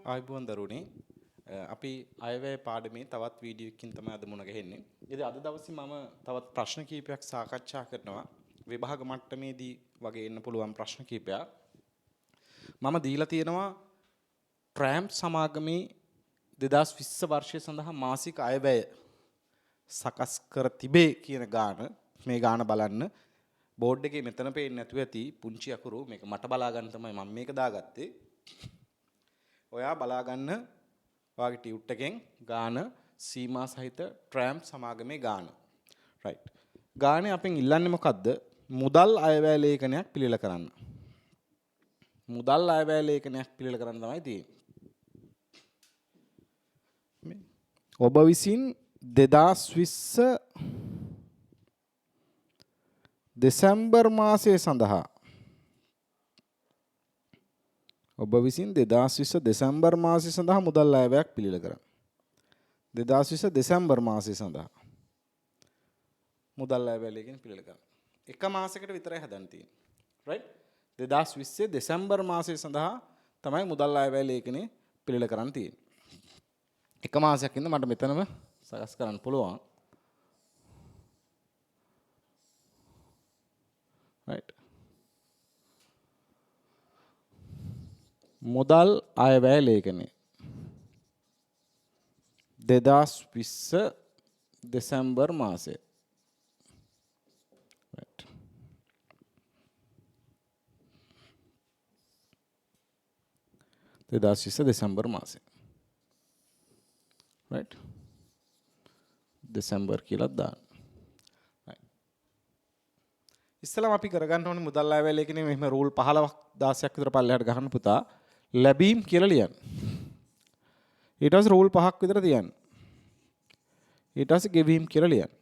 ආයුබෝවන් දරුවනේ අපි අයවැය පාඩමේ තවත් වීඩියෝ එකකින් තමයි අද මුණ ගැහෙන්නේ. ඉතින් අද දවසේ මම තවත් ප්‍රශ්න කීපයක් සාකච්ඡා කරනවා. විභාග මට්ටමේදී වගේ එන්න පුළුවන් ප්‍රශ්න කීපයක්. මම දීලා තියෙනවා ට්‍රෑම්ප් සමාගමේ 2020 වර්ෂය සඳහා මාසික අයවැය සකස් කර තිබේ කියන ගාන. මේ ගාන බලන්න. බෝඩ් එකේ මෙතන පේන්නේ නැතුව ඇති පුංචි අකුරු මේක මට බලා ගන්න තමයි මම මේක දාගත්තේ. ඔයා බලා ගන්න ඔයාගේ ටියුට් එකෙන් ගාන සීමා සහිත ට්‍රෑම්ප් සමාගමේ ගාන. රයිට්. ගානේ අපෙන් ඉල්ලන්නේ මොකද්ද? මුදල් අයවැය ලේඛනයක් පිළිල කරන්න. මුදල් අයවැය ලේඛනයක් පිළිල කරන්න තමයි තියෙන්නේ. ඔබ විසින් 2020 දෙසැම්බර් මාසය සඳහා ඔබ විසින් 2020 දෙසැම්බර් මාසය සඳහා මුදල් අයවැයක් පිළිල කරන්න. 2020 දෙසැම්බර් මාසය සඳහා මුදල් අයවැය ලේඛනය පිළිල කරන්න. එක මාසයකට විතරයි හදන්න තියෙන්නේ. රයිට්? 2020 දෙසැම්බර් මාසය සඳහා තමයි මුදල් අයවැය ලේඛනය පිළිල කරන්න තියෙන්නේ. එක මාසයක් ඉඳන් මට මෙතනම සකස් කරන්න පුළුවන්. රයිට්. මුදල් අයවැය ලේඛනය 2020 දෙසැම්බර් මාසය. right. 2020 දෙසැම්බර් මාසය. right. දෙසැම්බර් කියලා දාන්න. ඉස්සෙල්ලාම අපි කරගන්න ඕනේ මුදල් අයවැය ලේඛනයේ මෙහෙම රූල් 15ක් 16ක් විතර පල්ලෙහාට ගහන්න පුතා. ලැබීම් කියලා ලියන්න. ඊට පස්සේ රූල් 5ක් විතර තියන්න. ඊට පස්සේ ගෙවීම් කියලා ලියන්න.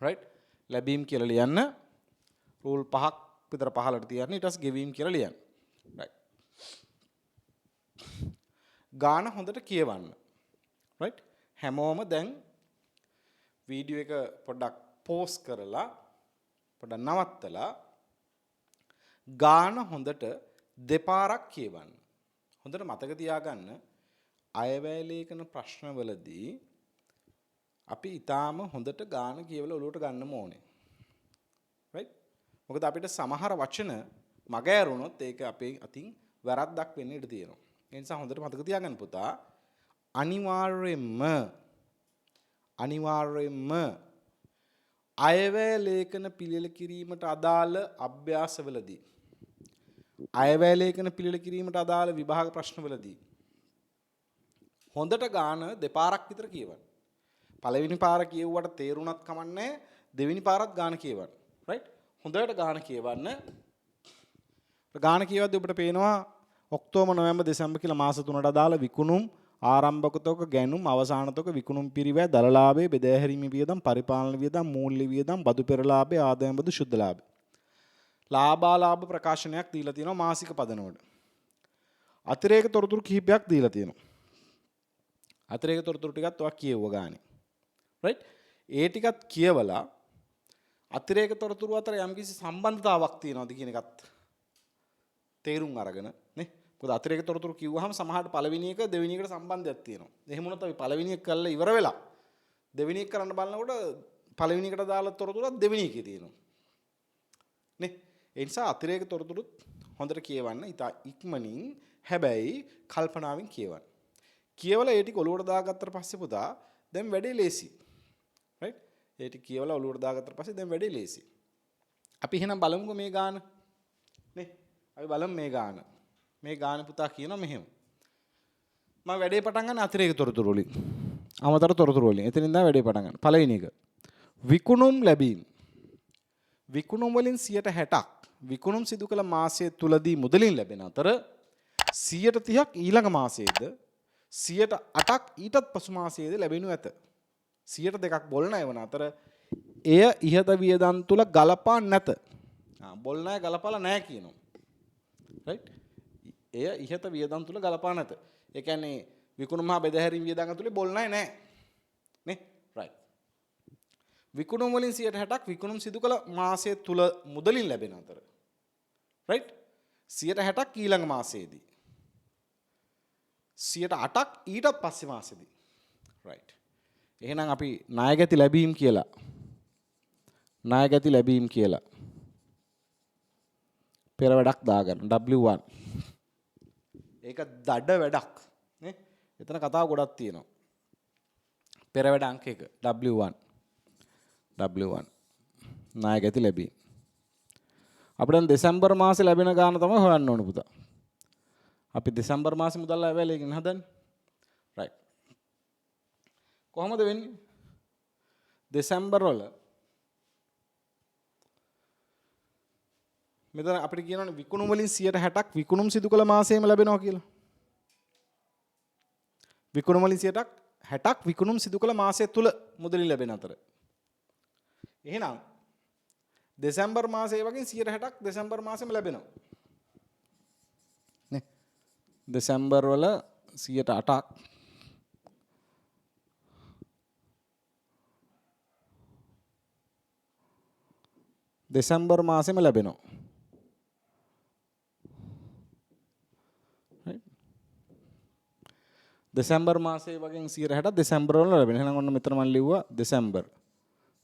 right? ලැබීම් කියලා ලියන්න. රූල් 5ක් විතර පහළට තියන්න. ඊට පස්සේ ගෙවීම් කියලා ලියන්න. right? ගාන හොඳට කියවන්න. right? හැමෝම දැන් වීඩියෝ එක පොඩ්ඩක් පෝස් කරලා පොඩ්ඩක් නවත්තලා ගාන හොඳට දෙපාරක් කියවන්න. හොඳට මතක තියාගන්න අයවැය ලේඛන ප්‍රශ්නවලදී අපි ඊටාම හොඳට ගාන කියවලා ඔලුවට ගන්නම ඕනේ. right? මොකද අපිට සමහර වචන මග ඇරුණොත් ඒක අපේ අතින් වැරද්දක් වෙන්න ඉඩ තියෙනවා. ඒ නිසා හොඳට මතක තියාගන්න පුතා අනිවාර්යයෙන්ම අයවැය ලේඛන පිළිල කිරීමට අදාළ අභ්‍යාසවලදී අයවැය ලේඛන පිළිල කිරීමට අදාළ විභාග ප්‍රශ්නවලදී හොඳට ගාන දෙපාරක් විතර කියවන්න. පළවෙනි පාර කියවුවට තේරුණත් කමන්නේ දෙවෙනි පාරත් ගාන කියවන්න. right? හොඳට ගාන කියවන්න. ගාන කියවද්දී ඔබට පේනවා ඔක්තෝබර් නොවැම්බර් දෙසැම්බර් කියලා මාස තුනට අදාළ විකුණුම් ආරම්භක තොග ගැනුම් අවසාන තොග විකුණුම් පිරිවැය දලලාභයේ බෙදාහැරීමේ වියදම් පරිපාලන වියදම් මූල්‍ය වියදම් බදු පෙරලාභයේ ආදායම් බදු ශුද්ධ ලාභය ලාභාලාභ ප්‍රකාශනයක් දීලා තියෙනවා මාසික පදනවල අතිරේක තොරතුරු කිහිපයක් දීලා තියෙනවා අතිරේක තොරතුරු ටිකත් ඔයා කියවුවා ගානේ right ඒ ටිකත් කියවලා අතිරේක තොරතුරු අතර යම්කිසි සම්බන්ධතාවක් තියෙනවද කියන එකත් තේරුම් අරගෙන නේ මොකද අතිරේක තොරතුරු කිව්වහම සමහරට පළවෙනි එක දෙවෙනි එකට සම්බන්ධයක් තියෙනවා. එහෙම වුණොත් අපි පළවෙනි එක කරලා ඉවර වෙලා දෙවෙනි එක කරන්න බලනකොට පළවෙනි එකට දාලා තොරතුරුත් දෙවෙනි එකේ තියෙනවා. නේ? ඒ නිසා අතිරේක තොරතුරුත් හොඳට කියවන්න. ඉතා ඉක්මනින් හැබැයි කල්පනාවෙන් කියවන්න. කියවලා ඒ ටික ඔලුවට දාගත්තට පස්සේ පුතා දැන් වැඩේ ලේසි. right? ඒ ටික කියවලා ඔලුවට දාගත්තට පස්සේ දැන් වැඩේ ලේසි. අපි එහෙනම් බලමුකෝ මේ ගාන. නේ? අපි බලමු මේ ගාන. මේ ගාන පුතා කියනවා මෙහෙම. මම වැඩේ පටන් ගන්න අතිරේක තොරතුරු වලින්. අමතර තොරතුරු වලින්. එතනින් තමයි වැඩේ පටන් ගන්න. පළවෙනි එක. විකුණුම් ලැබීම්. විකුණුම් වලින් 60%ක් විකුණුම් සිදු කළ මාසය තුලදී මුදලින් ලැබෙන අතර 30%ක් ඊළඟ මාසයේද 8%ක් ඊටත් පසු මාසයේද ලැබෙනු ඇත. 2%ක් බොල් ණය වන අතර එය ඉහත වියදම් තුල ගලපා නැත. බොල් ණය ගලපලා නැහැ කියනවා. right? එය ඉහත වියදම් තුල ගලපා නැත. ඒ කියන්නේ විකුණුම් හා බෙදාහැරීම් වියදම් ඇතුලේ බොල් ණය නැහැ. නේ? right. විකුණුම් වලින් 60ක් විකුණුම් සිදු කළ මාසය තුල මුදලින් ලැබෙන අතර රයිට් 60ක් ඊළඟ මාසයේදී 8ක් ඊට පස්සේ මාසෙදී රයිට් එහෙනම් අපි ණයගැති ලැබීම් කියලා පෙර වැඩක් දාගන්න W1 ඒක දඩ වැඩක් නේ එතන කතාව ගොඩක් තියෙනවා පෙර වැඩ අංක 1 W1 ණයගැති ලැබීම් අපිට දැන් දෙසැම්බර් මාසේ ලැබෙන ගාන තමයි හොයන්න ඕන පුතා අපි දෙසැම්බර් මාසේ මුදල් අයවැයේකින් හදන්නේ රයිට් කොහොමද වෙන්නේ දෙසැම්බර් වල මෙතන අපිට කියනවනේ විකුණුම් වලින් 60ක් විකුණුම් සිදු කළ මාසෙම ලැබෙනවා කියලා විකුණුම් වලින් 60ක් විකුණුම් සිදු කළ මාසය තුල මුදලින් ලැබෙන අතර එහෙනම් දෙසැම්බර් මාසයේ වගේ 60ක් දෙසැම්බර් මාසෙම ලැබෙනවා නේ දෙසැම්බර් වල 8ක් දෙසැම්බර් මාසෙම ලැබෙනවා දෙසැම්බර් මාසයේ වගේ 60ක් දෙසැම්බර් වල ලැබෙනවා එහෙනම් ඔන්න මෙතන මම ලිව්වා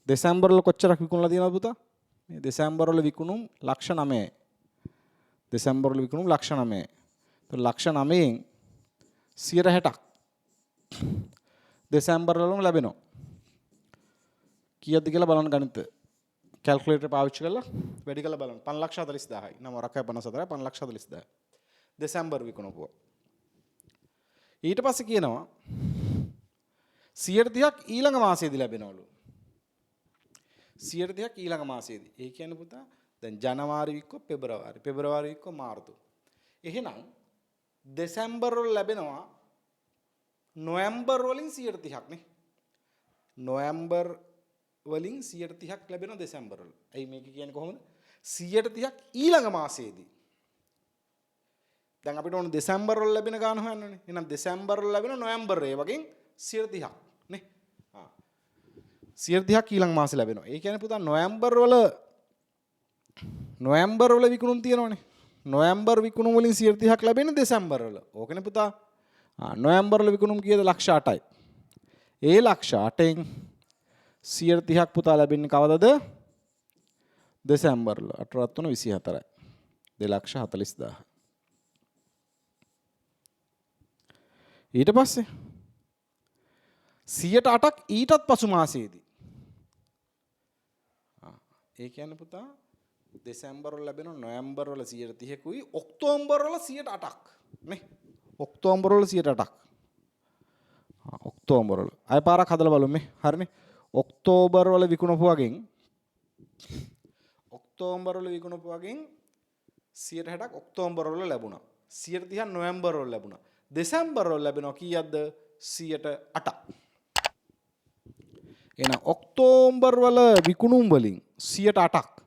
දෙසැම්බර් වල කොච්චරක් විකුණලා තියෙනවද පුතා මේ දෙසැම්බර් වල විකුණුම් ලක්ෂ 9යි දෙසැම්බර් වල විකුණුම් ලක්ෂ 9යි તો ලක්ෂ 9න් 60ක් දෙසැම්බර් වලම ලැබෙනවා කීයද කියලා බලන්න ගණිත කැල්කියුලේටර් පාවිච්චි කරලා වැඩි කරලා බලන්න 540000යි නම රකයි 54යි 540000 දෙසැම්බර් විකුණුවා ඊට පස්සේ කියනවා 130ක් ඊළඟ මාසයේදී ලැබෙනවලු 130ක් ඊළඟ මාසයේදී ඒ කියන්නේ පුතා දැන් ජනවාරි වික්කෝ පෙබරවාරි වික්කෝ මාර්තු එහෙනම් දෙසැම්බර් වල ලැබෙනවා නොවැම්බර් වලින් 130ක් නේ නොවැම්බර් වලින් 130ක් ලැබෙනවා දෙසැම්බර් වල ඇයි මේක කියන්නේ කොහොමද 130ක් ඊළඟ මාසයේදී දැන් අපිට ඕන දෙසැම්බර් වල ලැබෙන ගාන හොයන්න ඕනේ. එහෙනම් දෙසැම්බර් වල ලැබෙන නොවැම්බර් ඒ වගේ 130ක් නේ. 130ක් ඊළඟ මාසේ ලැබෙනවා. ඒ කියන්නේ පුතා නොවැම්බර් වල විකුණුම් තියෙනවනේ. නොවැම්බර් විකුණුම් වලින් 130ක් ලැබෙන්නේ දෙසැම්බර් වල. ඕකනේ පුතා. නොවැම්බර් වල විකුණුම් කීයද? ලක්ෂ 8යි. ඒ ලක්ෂ 8න් 130ක් පුතා ලැබෙන්නේ කවදද? දෙසැම්බර් වල. 8 3 24යි. 2,40,000. ඊට පස්සේ 108ක් ඊටත් පසු මාසයේදී ඒ කියන්නේ පුතා දෙසැම්බර් වල ලැබෙන නොවැම්බර් වල 130කුයි ඔක්තෝබර් වල 108ක් නේ ඔක්තෝබර් වල 108ක් ඔක්තෝබර් වල අය පාරක් හදලා බලමු මේ හරිනේ ඔක්තෝබර් වල විකුණපු වගෙන් ඔක්තෝබර් වල විකුණපු වගෙන් 160ක් ඔක්තෝබර් වල ලැබුණා 130ක් නොවැම්බර් වල ලැබුණා දෙසැම්බර් වල ලැබෙනවා කීයක්ද 108ක් එහෙනම් ඔක්තෝබර් වල විකුණුම් වලින් 108ක්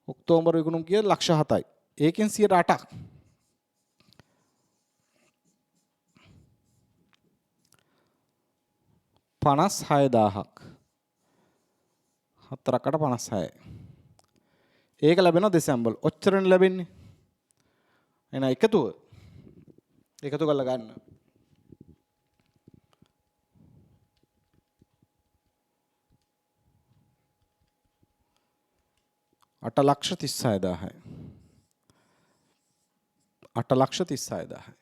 ඔක්තෝබර් විකුණුම් කීයද ලක්ෂ 7යි ඒකෙන් 108ක් 56000ක් 4කට 56යි ඒක ලැබෙනවා දෙසැම්බර් ඔච්චරනේ ලැබෙන්නේ එහෙනම් එකතු කරලා ගන්න 8,36,000යි 8,36,000යි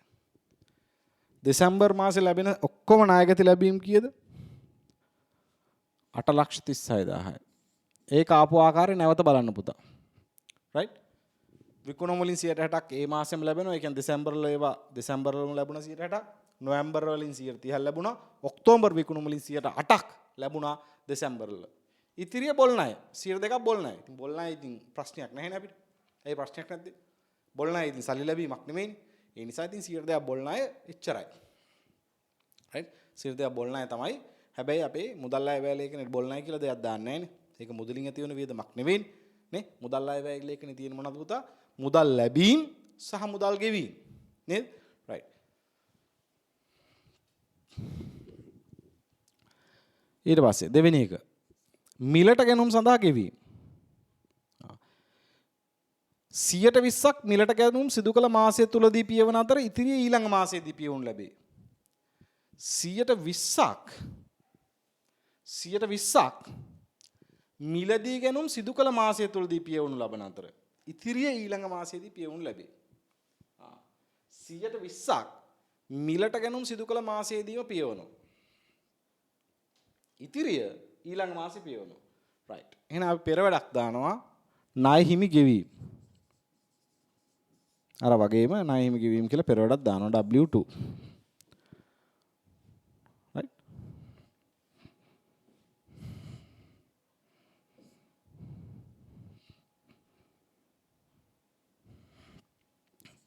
දෙසැම්බර් මාසේ ලැබෙන ඔක්කොම ණයගැති ලැබීම් කීයද 8,36,000යි ඒක ආපු ආකාරය නැවත බලන්න පුතා රයිට් විකුණුම් වලින් 160ක් ඒ මාසෙම ලැබෙනවා ඒ කියන්නේ දෙසැම්බර් වල ඒවා දෙසැම්බර් වලම ලැබුණා 160ක් නොවැම්බර් වලින් 130ක් ලැබුණා ඔක්තෝබර් විකුණුම් වලින් 108ක් ලැබුණා දෙසැම්බර් වල ඉතිරිය බොල් ණය 102ක් බොල් ණය ඉතින් බොල් ණය ඉතින් ප්‍රශ්නයක් නැහැ නේ අපිට ඒ ප්‍රශ්නයක් නැද්ද බොල් ණය ඉතින් සල්ලි ලැබීමක් නෙමෙයිනේ ඒ නිසා ඉතින් 102ක් බොල් ණය එච්චරයි රයිට් 102ක් බොල් ණය තමයි හැබැයි අපේ මුදල් අය වැය ලේඛනේ බොල් ණය කියලා දෙයක් දාන්නේ නැහැ නේ ඒක මුදලින් ඇති වෙන වියදමක් නෙවෙයිනේ නේ මුදල් අය වැය ලේඛනේ තියෙන මොනවද පුතා මුදල් ලැබීම් සහ මුදල් ගෙවීම නේද රයිට් ඊට පස්සේ දෙවෙනි එක මිලට ගැනුම් සඳහා ගෙවීම. 120ක් මිලට ගැනුම් සිදු කළ මාසය තුලදී පියවන අතර ඉතිරිය ඊළඟ මාසයේදී පියවනු ලැබේ. 120ක් මිලදී ගැනුම් සිදු කළ මාසය තුලදී පියවනු ලබන අතර ඉතිරිය ඊළඟ මාසයේදී පියවනු ලැබේ. 120ක් මිලට ගැනුම් සිදු කළ මාසයේදීම පියවනවා. ඉතිරිය ඊළඟ මාසෙ පියවනවා. රයිට්. එහෙනම් අපි පෙර වැඩක් දානවා ණය හිමි ගෙවීම. අර වගේම ණය හිමි ගෙවීම කියලා පෙර වැඩක් දානවා W2. රයිට්.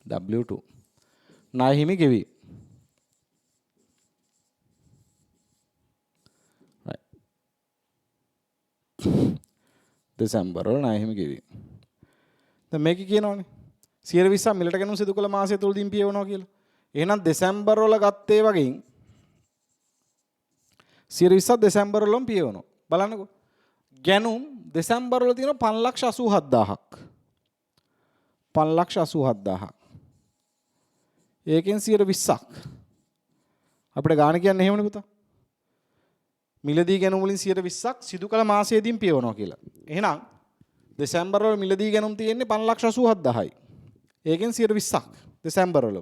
W2 ණය හිමි ගෙවීම. දෙසැම්බර් වල ණය හිමි ගෙවීම. දැන් මේක කියනවනේ 120ක් මිලට ගැනුම් සිදු කළ මාසය තුලදීම පියවනවා කියලා. එහෙනම් දෙසැම්බර් වල ගත්තේ වගේ 120ක් දෙසැම්බර් වලම පියවනවා. බලන්නකෝ. ගැනුම් දෙසැම්බර් වල තියෙන 5,87,000ක්. 5,87,000ක්. ඒකෙන් 120ක්. අපිට ගාණ කියන්නේ එහෙමනේ පුතා. මිලදී ගැනුම් වලින් 120ක් සිදු කළ මාසයේදීම පියවනවා කියලා. එහෙනම් දෙසැම්බර් වල මිලදී ගැනුම් තියෙන්නේ 5,87,000යි. ඒකෙන් 120ක් දෙසැම්බර් වල.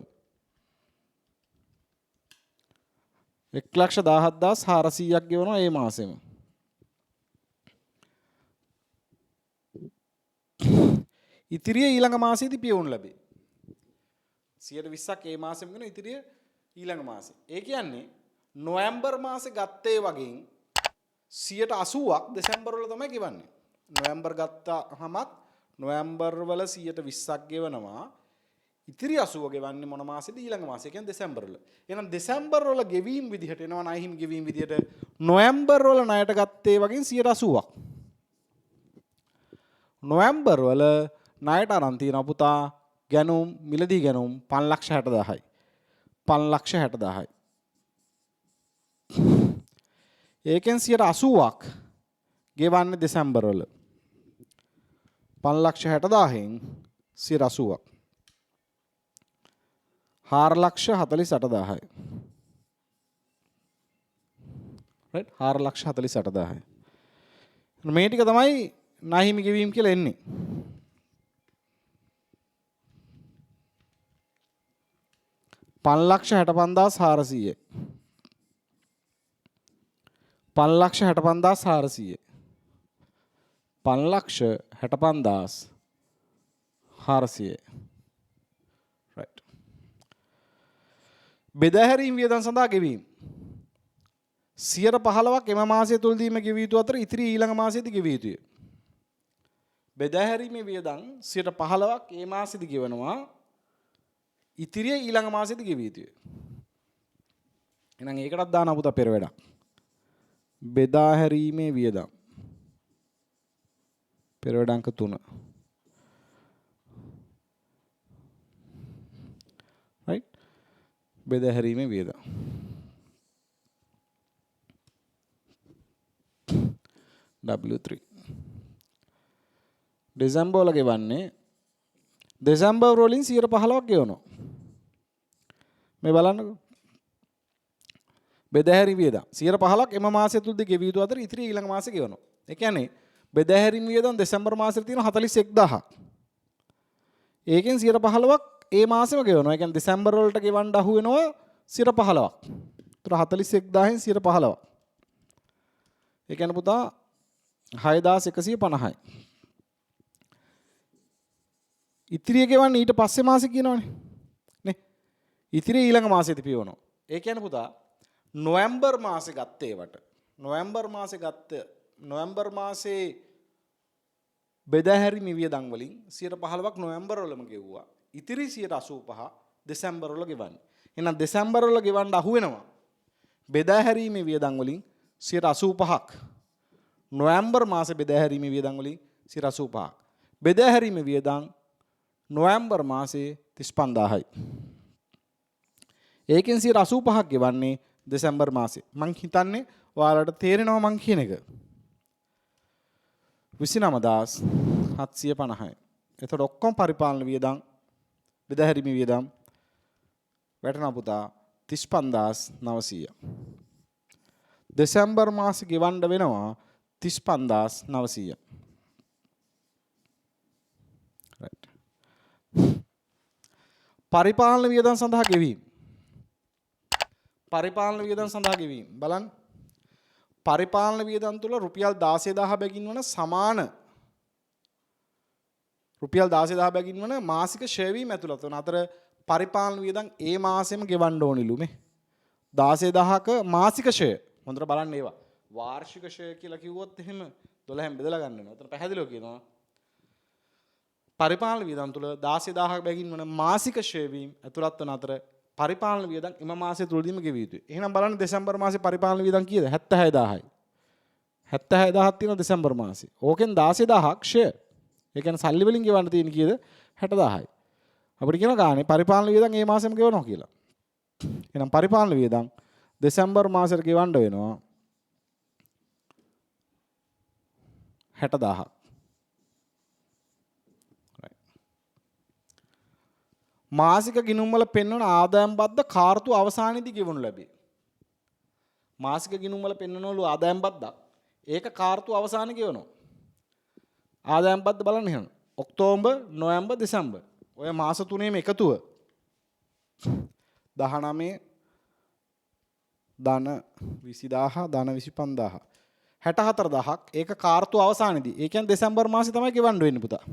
1,17,400ක් ගෙවනවා මේ මාසෙම. ඉතිරිය ඊළඟ මාසෙදී පියවනු ලැබේ. 120ක් මේ මාසෙම වෙන ඉතිරිය ඊළඟ මාසේ. ඒ කියන්නේ නොවැම්බර් මාසේ ගත්තේ වගේ 80ක් දෙසැම්බර් වල තමයි ගෙවන්නේ. නොවැම්බර් ගත්තාමත් නොවැම්බර් වල 120ක් ගෙවනවා. ඉතිරි 80 ගෙවන්නේ මොන මාසෙද? ඊළඟ මාසේ. කියන්නේ දෙසැම්බර් වල. එහෙනම් දෙසැම්බර් වල ගෙවීම් විදිහට එනවා ණය හිමි ගෙවීම් විදිහට නොවැම්බර් වල ණයට ගත්තේ වගේ 180ක්. නොවැම්බර් වල ණයට අරන් තියෙනවා පුතා ගැනුම් මිලදී ගැනුම් 5,60,000යි. 5,60,000යි. ඒකෙන් 80ක් ගෙවන්නේ දෙසැම්බර් වල. 5,60,000න් 80ක්. 4,48,000යි. රයිට් 4,48,000යි. මේ ටික තමයි ණය හිමි ගෙවීම කියලා එන්නේ. $5,65,400. 5,65,400. 5,65,400. right. බෙදා හැරීම් වියදම් සඳහා ගෙවීම 15%ක් එම මාසය තුලදීම ගෙවිය යුතු අතර ඉතිරි ඊළඟ මාසයේදී ගෙවිය යුතුය. බෙදා හැරීමේ වියදම් 15%ක් ඒ මාසෙදී ගෙවනවා. ඉතිරිය ඊළඟ මාසෙදී ගෙවිය යුතුය. එහෙනම් ඒකටත් දාන්න පුතා පෙර වැඩක්. බෙදා හැරීමේ වියදම් පෙර වැඩ අංක 3. right බෙදා හැරීමේ වියදම් W3 දෙසැම්බර් වල ගෙවන්නේ දෙසැම්බර් වලින් 15%ක් ගෙවනවා. මේ බලන්නකෝ. බෙදා හැරීම වියදම් 15%ක් එම මාසය තුලදී ගෙවිය යුතු අතර ඉතිරි ඊළඟ මාසේ ගෙවනවා. ඒ කියන්නේ බෙදා හැරීම වියදම් දෙසැම්බර් මාසෙට තියෙන 41000ක්. ඒකෙන් 15%ක් ඒ මාසෙම ගෙවනවා. ඒ කියන්නේ දෙසැම්බර් වලට ගෙවන්න අහු වෙනවා 15%ක්. ඒතර 41000න් 15%ක්. ඒ කියන්නේ පුතා 6150යි. ඉතිරිය ගෙවන්නේ ඊට පස්සේ මාසෙ කියනවනේ. නේ? ඉතිරිය ඊළඟ මාසෙදී පියවනවා. ඒ කියන්නේ පුතා නොවැම්බර් මාසේ ගත්තේ වට. නොවැම්බර් මාසේ බෙදා හැරීමේ වියදම් වලින් 15%ක් නොවැම්බර් වලම ගෙවුවා. ඉතිරි 85% දෙසැම්බර් වල ගෙවන්නේ. එහෙනම් දෙසැම්බර් වල ගෙවන්න අහු වෙනවා. බෙදා හැරීමේ වියදම් වලින් 85%ක්. නොවැම්බර් මාසේ බෙදා හැරීමේ වියදම් වලින් 85%ක්. බෙදා හැරීමේ වියදම් නොවැම්බර් මාසේ 35000යි. ඒකෙන් 85%ක් ගෙවන්නේ දෙසැම්බර් මාසේ. මං හිතන්නේ ඔයාලට තේරෙනවා මං කියන එක. 29,750යි. එතකොට ඔක්කොම පරිපාලන වියදම් බෙදාහැරීමේ වියදම් වැටෙනවා පුතා 35,900. දෙසැම්බර් මාසේ ගෙවන්න වෙනවා 35,900. right. පරිපාලන වියදම් සඳහා ගෙවීම. පරිපාලන වියදම් සඳහා ගෙවීම. බලන්න. පරිපාලන වියදම් තුල රුපියල් 16,000 බැගින් වන සමාන රුපියල් 16,000 බැගින් වන මාසික ෂෙයා වීම ඇතුළත් වන අතර පරිපාලන වියදම් ඒ මාසෙම ගෙවන්න ඕනිලු මේ 16,000ක මාසික ෂෙයා. හොඳට බලන්න ඒවා. වාර්ෂික ෂෙයා කියලා කිව්වොත් එහෙම 12න් බෙදලා ගන්න වෙනවා. එතන පැහැදිලිව කියනවා. පරිපාලන වියදම් තුල 16,000ක බැගින් වන මාසික ෂෙයා වීම ඇතුළත් වන අතර පරිපාලන වියදම් එම මාසය තුලදීම ගෙවිය යුතුයි. එහෙනම් බලන්න දෙසැම්බර් මාසේ පරිපාලන වියදම් කීයද? 76,000යි. 76,000ක් තියෙනවා දෙසැම්බර් මාසේ. ඕකෙන් 16,000ක් ෂෙයා. ඒ කියන්නේ සල්ලි වලින් ගෙවන්න තියෙන කීයද? 60,000යි. අපිට කියන ගානේ පරිපාලන වියදම් මේ මාසෙම ගෙවනවා කියලා. එහෙනම් පරිපාලන වියදම් දෙසැම්බර් මාසෙට ගෙවන්න වෙනවා 60,000ක්. මාසික ගිණුම් වල පෙන්වන ආදායම් බද්ද කාර්තු අවසානයේදී ගෙවනු ලැබේ. මාසික ගිණුම් වල පෙන්වනවලු ආදායම් බද්දක්. ඒක කාර්තු අවසානයේ ගෙවනවා. ආදායම් බද්ද බලන්න එහෙනම්. ඔක්තෝබර්, නොවැම්බර්, දෙසැම්බර්. ඔය මාස තුනේම එකතුව 19 ධන 20000 ධන 25000 64000ක් ඒක කාර්තු අවසානයේදී. ඒ කියන්නේ දෙසැම්බර් මාසේ තමයි ගෙවන්න වෙන්නේ පුතා.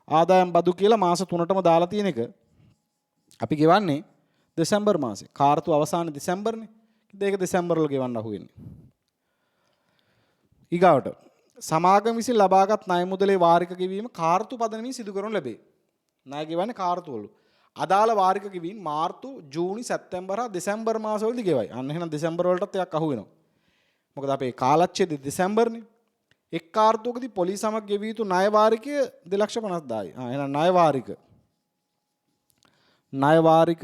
ආදායම් බදු කියලා මාස 3ටම දාලා තියෙන එක අපි ගෙවන්නේ දෙසැම්බර් මාසේ. කාර්තු අවසානයේ දෙසැම්බර්නේ. ඒක දෙසැම්බර් වල ගෙවන්න අහු වෙන්නේ. ඊගාවට සමාගම විසින් ලබාගත් ණය මුදලේ වාරික ගෙවීම කාර්තු පදනමින් සිදු කරනු ලැබේ. ණය ගෙවන්නේ කාර්තු වල. අදාළ වාරික ගෙවීම මාර්තු, ජූනි, සැප්තැම්බර් හා දෙසැම්බර් මාසවලදී ගෙවයි. අන්න එහෙනම් දෙසැම්බර් වලටත් එකක් අහු වෙනවා. මොකද අපේ කාලච්ඡේදය දෙසැම්බර්නේ. එක් කාර්තුවකදී පොලිස් සමග ගෙවිය යුතු ණය වාරිකය 2,50,000යි. එහෙනම් ණය වාරික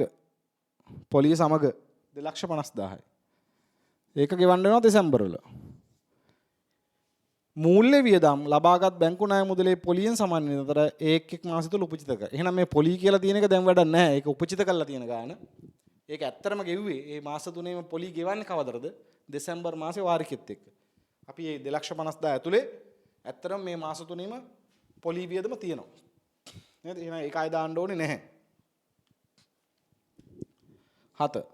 පොලිස් සමග 2,50,000යි. ඒක ගෙවන්න වෙනවා දෙසැම්බර් වල. මූල්‍ය වියදම් ලබාගත් බැංකු ණය මුදලේ පොලියෙන් සමාන අතර එක් මාසෙ තුල උපචිත කර. එහෙනම් මේ පොලි කියලා තියෙන එක දැන් වැඩක් නැහැ. ඒක උපචිත කරලා තියෙන ගාන. ඒක ඇත්තරම ගෙව්වේ මේ මාස තුනේම පොලි ගෙවන්නේ කවදද? දෙසැම්බර් මාසේ වාරිකෙත් එක්ක. අපි මේ 2,50,000 ඇතුලේ ඇත්තරම මේ මාස තුනේම පොලි වියදම තියෙනවා. නේද? එහෙනම් ඒක ආය දාන්න ඕනේ නැහැ. 7.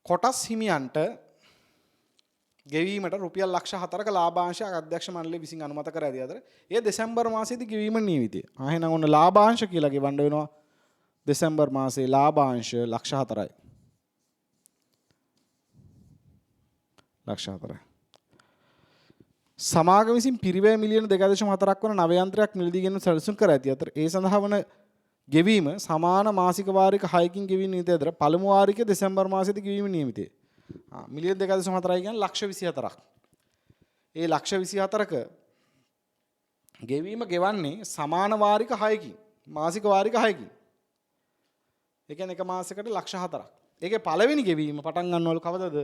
කොටස් හිමියන්ට ගෙවීමට රුපියල් ලක්ෂ 4ක ලාභාංශයක් අධ්‍යක්ෂ මණ්ඩලය විසින් අනුමත කර ඇති අතර ඒ දෙසැම්බර් මාසයේදී ගෙවීම නියමිතය. එහෙනම් ඔන්න ලාභාංශ කියලා ගෙවන්න වෙනවා දෙසැම්බර් මාසයේ ලාභාංශ ලක්ෂ 4යි. ලක්ෂ 4යි. සමාගම විසින් පිරිවැය මිලියන 2.4ක් වන නව යන්ත්‍රයක් මිලදී ගැනීම සැලසුම් කර ඇති අතර ඒ සඳහා වන ගෙවීම සමාන මාසික වාරික 6කින් ගෙවීම නියමිතය අතර පළමු වාරිකය දෙසැම්බර් මාසයේදී ගෙවීම නියමිතය. මිලියන 2.4යි කියන්නේ ලක්ෂ 24ක්. ඒ ලක්ෂ 24ක ගෙවීම ගෙවන්නේ සමාන වාරික 6කින්. මාසික වාරික 6කින්. ඒ කියන්නේ එක මාසයකට ලක්ෂ 4ක්. ඒකේ පළවෙනි ගෙවීම පටන් ගන්නවලු කවදද?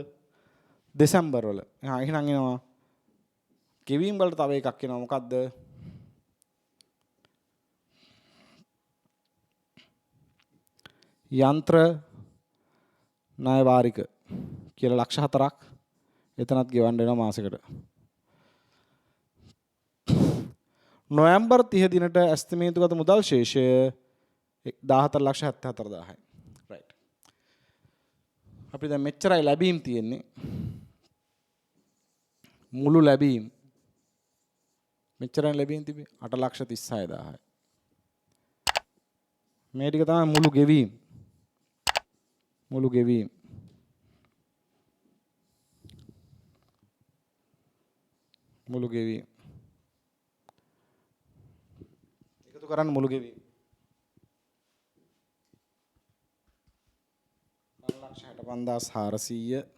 දෙසැම්බර් වල. එහෙනම් එනවා ගෙවීම් වලට තව එකක් එනවා. මොකද්ද? යන්ත්‍ර ණය වාරික කියලා ලක්ෂ 4ක් එතනත් ගෙවන්න වෙනවා මාසෙකට. නොවැම්බර් 30 දිනට ඇස්තමේන්තුගත මුදල් ශේෂය 14,74,000යි. රයිට්. අපි දැන් මෙච්චරයි ලැබීම් තියෙන්නේ. මුළු ලැබීම් මෙච්චරයි ලැබීම් තිබේ 8,36,000යි. මේ ටික තමයි මුළු ගෙවීම්. මුළු ගෙවීම්. මුළු ගෙවීම්. එකතු කරන්න මුළු ගෙවීම්. 5,65,400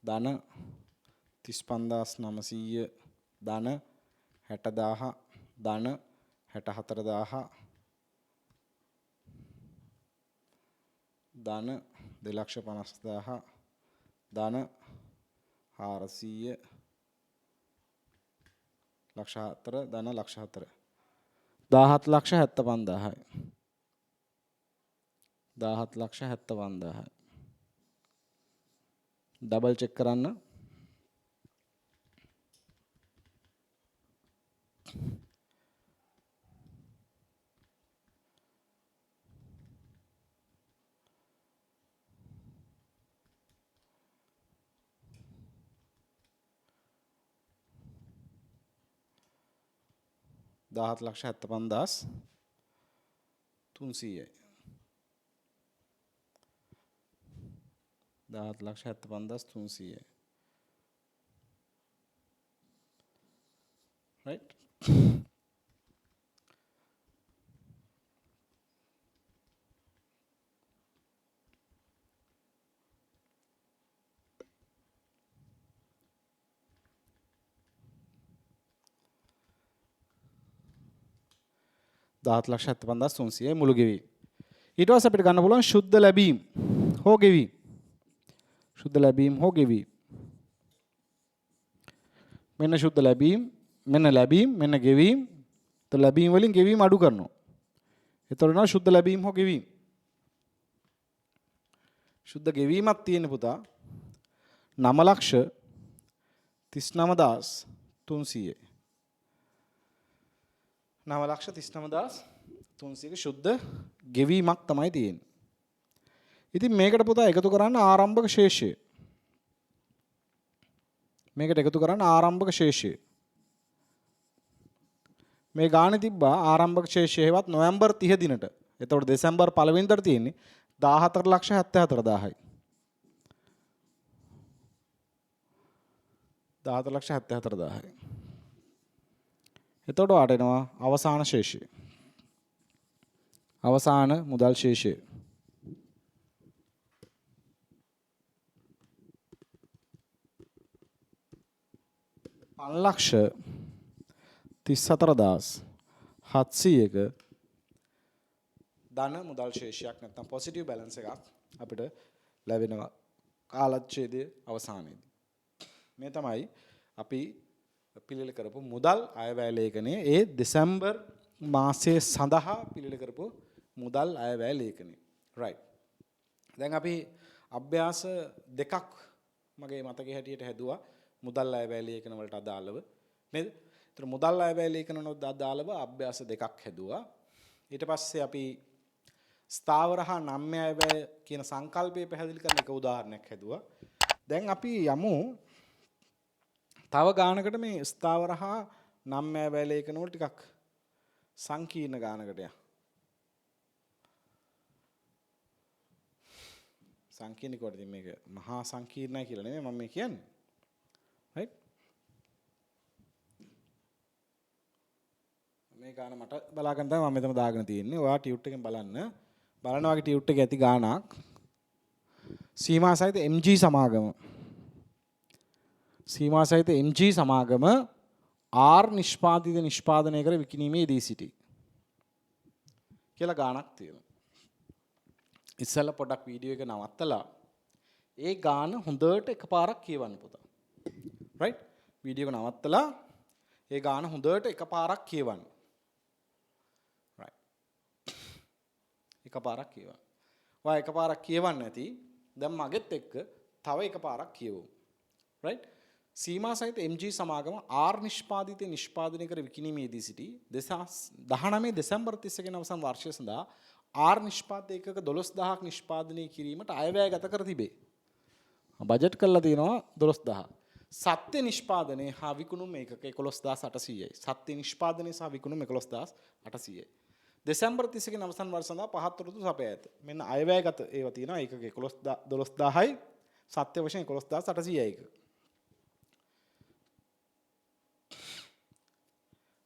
ධන 35,900 ධන 60,000 ධන 64,000 ධන 2,50,000 ධන 400 ලක්ෂ 4 ධන ලක්ෂ 4 17 ලක්ෂ 75000යි 17 ලක්ෂ 75000යි ඩබල් චෙක් කරන්න 17 ලක්ෂ 75300යි 17 ලක්ෂ 75300යි right 17 ලක්ෂ 75300යි මුළු ගෙවීම. ඊට පස්සේ අපිට ගන්න පුළුවන් ශුද්ධ ලැබීම් හෝ ගෙවීම්. ශුද්ධ ලැබීම් හෝ ගෙවීම්. මෙන්න ශුද්ධ ලැබීම්, මෙන්න ලැබීම්, මෙන්න ගෙවීම්. તો ලැබීම් වලින් ගෙවීම් අඩු කරනවා. එතකොට නෝ ශුද්ධ ලැබීම් හෝ ගෙවීම්. ශුද්ධ ගෙවීමක් තියෙන පුතා 9 ලක්ෂ 39300යි. 9 ලක්ෂ 39300ක ශුද්ධ ගෙවීමක් තමයි තියෙන්නේ. ඉතින් මේකට පුතා එකතු කරන්න ආරම්භක ශේෂය. මේකට එකතු කරන්න ආරම්භක ශේෂය. මේ ගානේ තිබ්බා ආරම්භක ශේෂය හෙවත් නොවැම්බර් 30 දිනට. එතකොට දෙසැම්බර් 1 වෙනිදාට තියෙන්නේ 14 ලක්ෂ 74000යි. 14 ලක්ෂ 74000යි. එතකොට වාට එනවා අවසාන ශේෂය. අවසාන මුදල් ශේෂය. 5,34,700ක ධන මුදල් ශේෂයක් නැත්නම් පොසිටිව් බැලන්ස් එකක් අපිට ලැබෙනවා කාලච්ඡේදයේ අවසානයේදී. මේ තමයි අපි පිළිල කරපු මුදල් අයවැය ලේඛනයේ ඒ දෙසැම්බර් මාසයේ සඳහා පිළිල කරපු මුදල් අයවැය ලේඛනය. right. දැන් අපි අභ්‍යාස දෙකක් මගේ මතකයේ හැටියට හැදුවා මුදල් අයවැය ලේඛන වලට අදාළව නේද? ඒතර මුදල් අයවැය ලේඛන වලට අදාළව අභ්‍යාස දෙකක් හැදුවා. ඊට පස්සේ අපි ස්ථාවර හා නම්‍ය අයවැය කියන සංකල්පය පැහැදිලි කරන එක උදාහරණයක් හැදුවා. දැන් අපි යමු තව ගානකට මේ ස්ථාවර හා නම්‍ය අයවැය ලේඛන වල ටිකක් සංකීර්ණ ගානකට යන්න. සංකීර්ණ කොට ඉතින් මේක මහා සංකීර්ණයි කියලා නෙමෙයි මම මේ කියන්නේ. right මේ ගාන මට බලා ගන්න තමයි මම මෙතන දාගෙන තියෙන්නේ. ඔයා ටියුට් එකෙන් බලන්න. බලනවා වගේ ටියුට් එකේ ඇති ගානක් සීමා සහිත MG සමාගම. සීමා සහිත MG සමාගම R නිෂ්පාදනය කර විකිණීමේ දී සිටි කියලා ගානක් තියෙනවා. ඉස්සෙල්ලා පොඩක් වීඩියෝ එක නවත්තලා ඒ ගාන හොඳට එකපාරක් කියවන්න පුතා. right වීඩියෝ එක නවත්තලා ඒ ගාන හොඳට එකපාරක් කියවන්න. right එකපාරක් කියවන්න. ඔයා එකපාරක් කියවන්න නැති දැන් මගෙත් එක්ක තව එකපාරක් කියවමු. right සීමා සහිත MG සමාගම R නිෂ්පාදනය කර විකිණීමේදී සිටි 2019 දෙසැම්බර් 30 වෙනි අවසන් වර්ෂය සඳහා R නිෂ්පාදක එකක 12000ක් නිෂ්පාදනය කිරීමට අයවැය ගත කර තිබේ. බජට් කරලා තියෙනවා 12000. සත්‍ය නිෂ්පාදනය හා විකුණුම් ඒකක 11800යි. සත්‍ය නිෂ්පාදනය සහ විකුණුම් 11800යි. දෙසැම්බර් 30 වෙනි අවසන් වර්ෂය සඳහා පහත් රුතු සපයා ඇත. මෙන්න අයවැය ගත ඒවා තියෙනවා ඒකක 12000යි. සත්‍ය වශයෙන් 11800යි ඒක.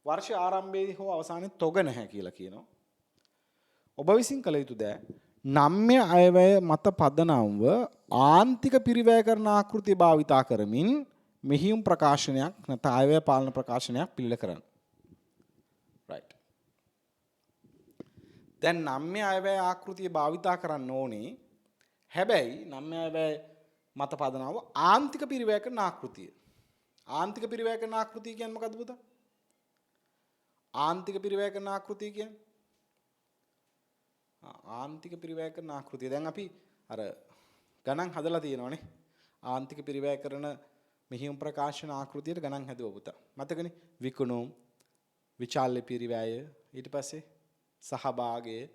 වර්ෂ ආරම්භයේදී හෝ අවසානයේ තොග නැහැ කියලා කියනවා. ඔබ විසින් කළ යුතු දෑ නම්‍ය අයවැය මත පදනම්ව ආන්තික පිරිවැය කරන ආකෘතිය භාවිතා කරමින් මෙහියුම් ප්‍රකාශනයක් නැත්නම් අයවැය පාලන ප්‍රකාශනයක් පිළිල කරන්න. right. දැන් නම්‍ය අයවැය ආකෘතිය භාවිතා කරන්න ඕනේ. හැබැයි නම්‍ය අයවැය මත පදනම්ව ආන්තික පිරිවැය කරන ආකෘතිය. ආන්තික පිරිවැය කරන ආකෘතිය කියන්නේ මොකද්ද පුතා? ආන්තික පිරිවැය කරන ආකෘතිය කියන්නේ. ආන්තික පිරිවැය කරන ආකෘතිය. දැන් අපි අර ගණන් හදලා තියෙනවානේ. ආන්තික පිරිවැය කරන මෙහියුම් ප්‍රකාශන ආකෘතියට ගණන් හැදුවා පුතා. මතකනේ? විකුණුම්, විචාල්‍ය පිරිවැය, ඊට පස්සේ සහභාගය,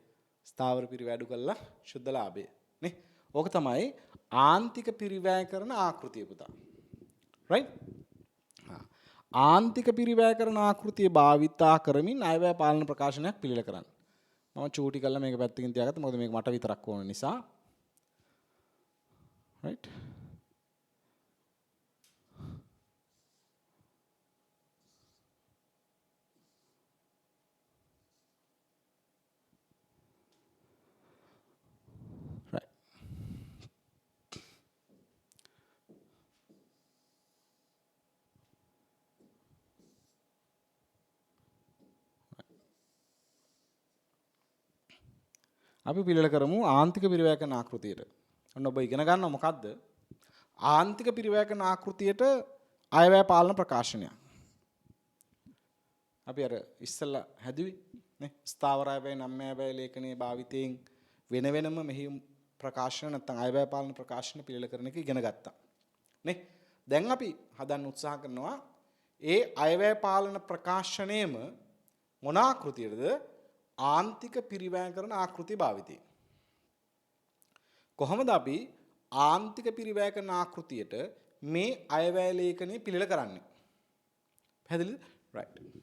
ස්ථාවර පිරිවැය අඩු කළා ශුද්ධ ලාභය. නේ? ඕක තමයි ආන්තික පිරිවැය කරන ආකෘතිය පුතා. right? ආන්තික පිරිවැය කරන ආකෘතිය භාවිතා කරමින් අයවැය පාලන ප්‍රකාශනයක් පිළිල කරන්න. මම චූටි කරලා මේක පැත්තකින් තියාගත්තා. මොකද මේක මට විතරක් ඕන නිසා. right? right. අපි පිළිල කරමු ආන්තික පිරිවැය කරන ආකෘතියට. ඔන්න ඔබ ඉගෙන ගන්නවා මොකද්ද? ආන්තික පිරිවැය කරන ආකෘතියට අයවැය පාලන ප්‍රකාශනයක්. අපි අර ඉස්සෙල්ලා හැදුවේ නේ ස්ථාවර අයවැය නම් අයවැය ලේඛනයේ භාවිතයෙන් වෙන වෙනම මෙහියුම් ප්‍රකාශන නැත්නම් අයවැය පාලන ප්‍රකාශන පිළිල කරන එක ඉගෙන ගත්තා. නේ දැන් අපි හදන්න උත්සාහ කරනවා ඒ අයවැය පාලන ප්‍රකාශනයේම මොන ආකෘතියටද? ආන්තික පිරිවැය කරන ආකෘතිය භාවිතයෙන්. කොහොමද අපි ආන්තික පිරිවැය කරන ආකෘතියට මේ අයවැය ලේඛනය පිළිල කරන්නේ? පැහැදිලිද? right.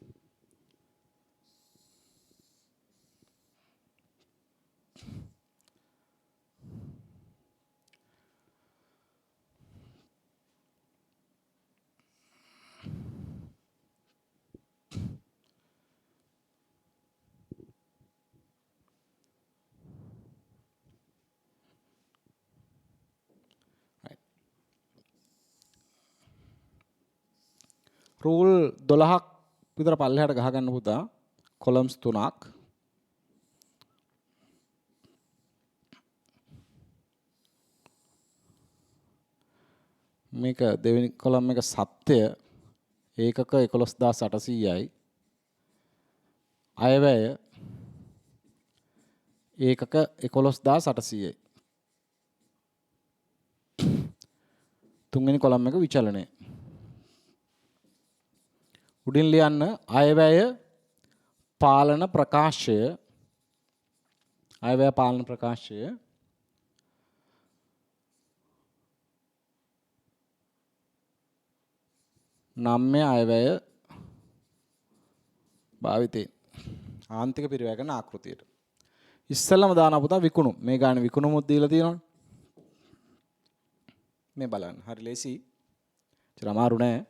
රූල් 12ක් විතර පල්ලෙහාට ගහ ගන්න පුතා. කොලම්ස් 3ක්. මේක දෙවෙනි කොලම් එක සත්‍ය ඒකක 11800යි. අයවැය ඒකක 11800යි. තුන්වෙනි කොලම් එක විචලනය. උඩින් ලියන්න අයවැය පාලන ප්‍රකාශය. අයවැය පාලන ප්‍රකාශය නම්‍ය අයවැය භාවිතයෙන් ආන්තික පිරිවැය කරන ආකෘතියට. ඉස්සෙල්ලම දාන පුතා විකුණුම්. මේ ගානේ විකුණුමුත් දීලා තියෙනවනේ. මේ බලන්න. හරි ලේසි. චර අමාරු නෑ.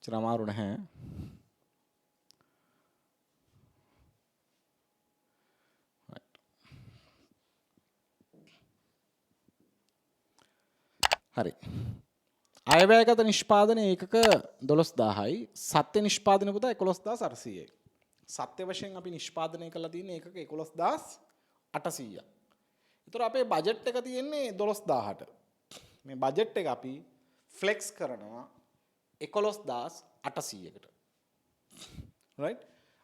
චර අමාරු නැහැ. හරි. අයවැයගත නිෂ්පාදන ඒකක 12000යි. සත්‍ය නිෂ්පාදන පුතා 11800යි. සත්‍ය වශයෙන් අපි නිෂ්පාදනය කරලා තියෙන ඒකක 11800ක්. ඒතර අපේ බජට් එක තියෙන්නේ 12000ට. මේ බජට් එක අපි ෆ්ලෙක්ස් කරනවා 11800කට. right?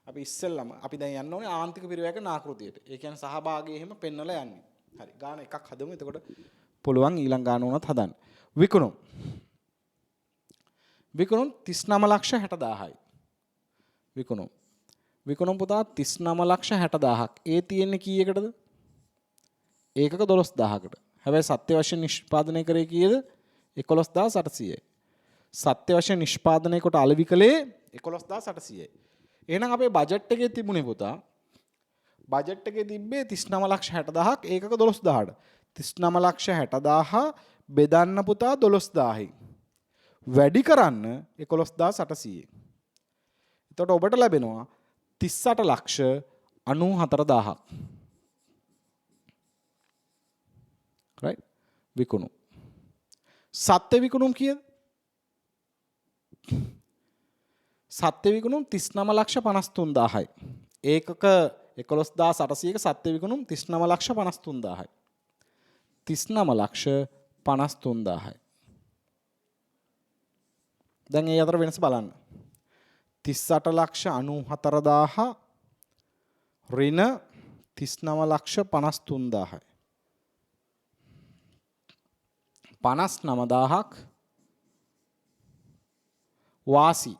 අපි ඉස්සෙල්ලම අපි දැන් යන්න ඕනේ ආන්තික පිරිවැය කරන ආකෘතියට. ඒ කියන්නේ සහභාගී එහෙම පෙන්වලා යන්නේ. හරි. ගාන එකක් හදමු. එතකොට පුළුවන් ඊළඟ ගාන උනත් හදන්න. විකුණුම්. විකුණුම් 3960000යි. විකුණුම්. විකුණුම් පුතා 3960000ක්. ඒ තියෙන්නේ කීයකටද? ඒකක 12000කට. හැබැයි සත්‍ය වශයෙන් නිෂ්පාදනය කරේ කීයද? 11800යි. සත්‍ය වශයෙන් නිෂ්පාදනය කොට අලෙවි කළේ 11800යි. එහෙනම් අපේ බජට් එකේ තිබුණේ පුතා බජට් එකේ තිබ්බේ 3960000ක් ඒකක 12000ට. 3960000 බෙදන්න පුතා 12000යි. වැඩි කරන්න 11800යි. එතකොට ඔබට ලැබෙනවා 3894000ක්. right? විකුණුම්. සත්‍ය විකුණුම් කීයද? සත්‍ය විකුණුම් 3953000යි. ඒකක 11800ක සත්‍ය විකුණුම් 3953000යි. 3953000යි. දැන් ඒ අතර වෙනස බලන්න. 38,94,000 ඍණ 39,53,000යි. 59,000ක් වාසි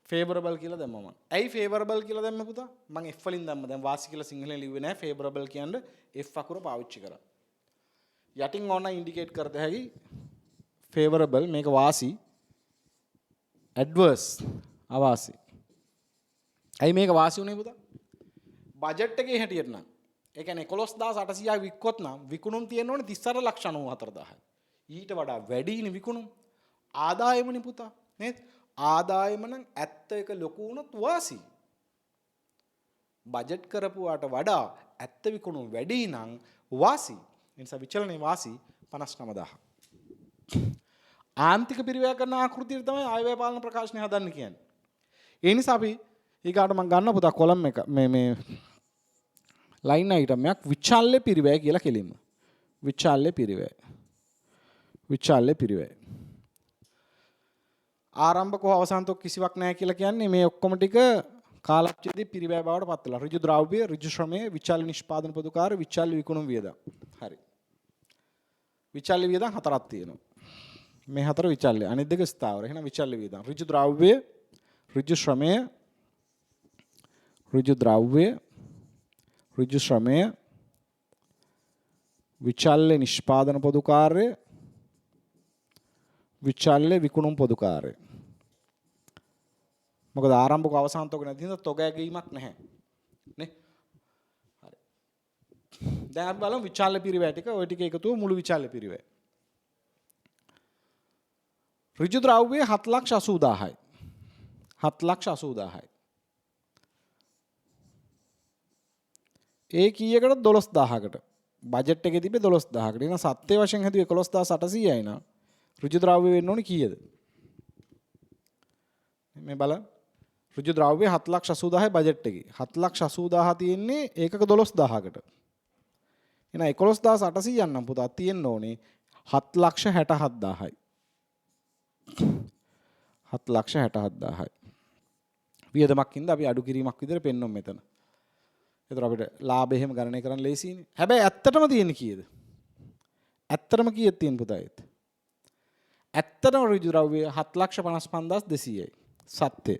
ෆේවරබල් කියලා දැම්මම මම. ඇයි ෆේවරබල් කියලා දැම්මේ පුතා? මම F වලින් දැම්ම. දැන් වාසි කියලා සිංහලෙන් ලිව්වේ නැහැ. ෆේවරබල් කියන්නේ F අකුර පාවිච්චි කරා. යටින් ඕන ඉන්ඩිකේට් කරත හැකි ෆේවරබල් මේක වාසි ඇඩ්වර්ස් අවාසි. ඇයි මේක වාසි උනේ පුතා? බජට් එකේ හැටියට නම් ඒ කියන්නේ 11800 වික්කොත් නම් විකුණුම් තියෙන්න ඕනේ 38,94,000. ඊට වඩා වැඩිනේ විකුණුම්. ආදායමනේ පුතා. නේද? ආදායම නම් ඇත්ත එක ලොකු වුණොත් වාසි. බජට් කරපුවාට වඩා ඇත්ත විකුණුම් වැඩි නම් වාසි. ඒ නිසා විචලනේ වාසි 59,000. ආන්තික පිරිවැය කරන ආකෘතිය තමයි ආයවැය පාලන ප්‍රකාශනය හදන්න කියන්නේ. ඒ නිසා අපි ඊගාට මම ගන්න පුතා කොලම් එක මේ ලයින් අයිටම් එකක් විචල්්‍ය පිරිවැය කියලා කෙලින්ම. විචල්්‍ය පිරිවැය. විචල්්‍ය පිරිවැය. ආරම්භක හෝ අවසානතක කිසිවක් නැහැ කියලා කියන්නේ මේ ඔක්කොම ටික කාලච්ඡේදයේ පිරිවැය බවට පත් වෙලා. ඍජු ද්‍රව්‍ය, ඍජු ශ්‍රමය, විචල්්‍ය නිෂ්පාදන පොදුකාර, විචල්්‍ය විකුණුම් වියදම්. හරි. විචල්්‍ය වියදම් හතරක් තියෙනවා. මේ හතර විචල්්‍ය. අනිත් දෙක ස්ථාවර. එහෙනම් විචල්්‍ය වියදම්. ඍජු ද්‍රව්‍ය, ඍජු ශ්‍රමය, ඍජු ද්‍රව්‍ය, ඍජු ශ්‍රමය, විචල්්‍ය නිෂ්පාදන පොදුකාර්ය, විචල්්‍ය විකුණුම් පොදුකාර්ය. මොකද ආරම්භක අවසානතක නැති හින්දා තොග ඇගීමක් නැහැ. නේ? හරි. දැන් අපි බලමු විචල්්‍ය පිරිවැය ටික. ওই ටික එකතුව මුළු විචල්්‍ය පිරිවැය. ඍජු ද්‍රව්‍ය 7,80,000යි. 7,80,000යි. ඒ කීයකට 12,000කට. බජට් එකේ තිබ්බේ 12,000කට. එහෙනම් සත්‍ය වශයෙන් හැදුවේ 11,800යි නා. ඍජු ද්‍රව්‍ය වෙන්න ඕනේ කීයද? මේ බලන්න. ඍජු ද්‍රව්‍ය 7,80,000යි බජට් එකේ. 7,80,000 තියෙන්නේ ඒකක 12,000කට. එහෙනම් 11,800 නම් පුතා තියෙන්න ඕනේ 7,67,000යි. 7,67,000යි. වියදමක් හින්දා අපි අඩු කිරීමක් විදිහට පෙන්වමු මෙතන. ඒතර අපිට ලාභය එහෙම ගණනය කරන්න ලේසියිනේ. හැබැයි ඇත්තටම තියෙන්නේ කීයද? ඇත්තටම කීයද තියෙන පුතා ඒත්? ඇත්තටම ඍජු ද්‍රව්‍ය 7,55,200යි. සත්‍ය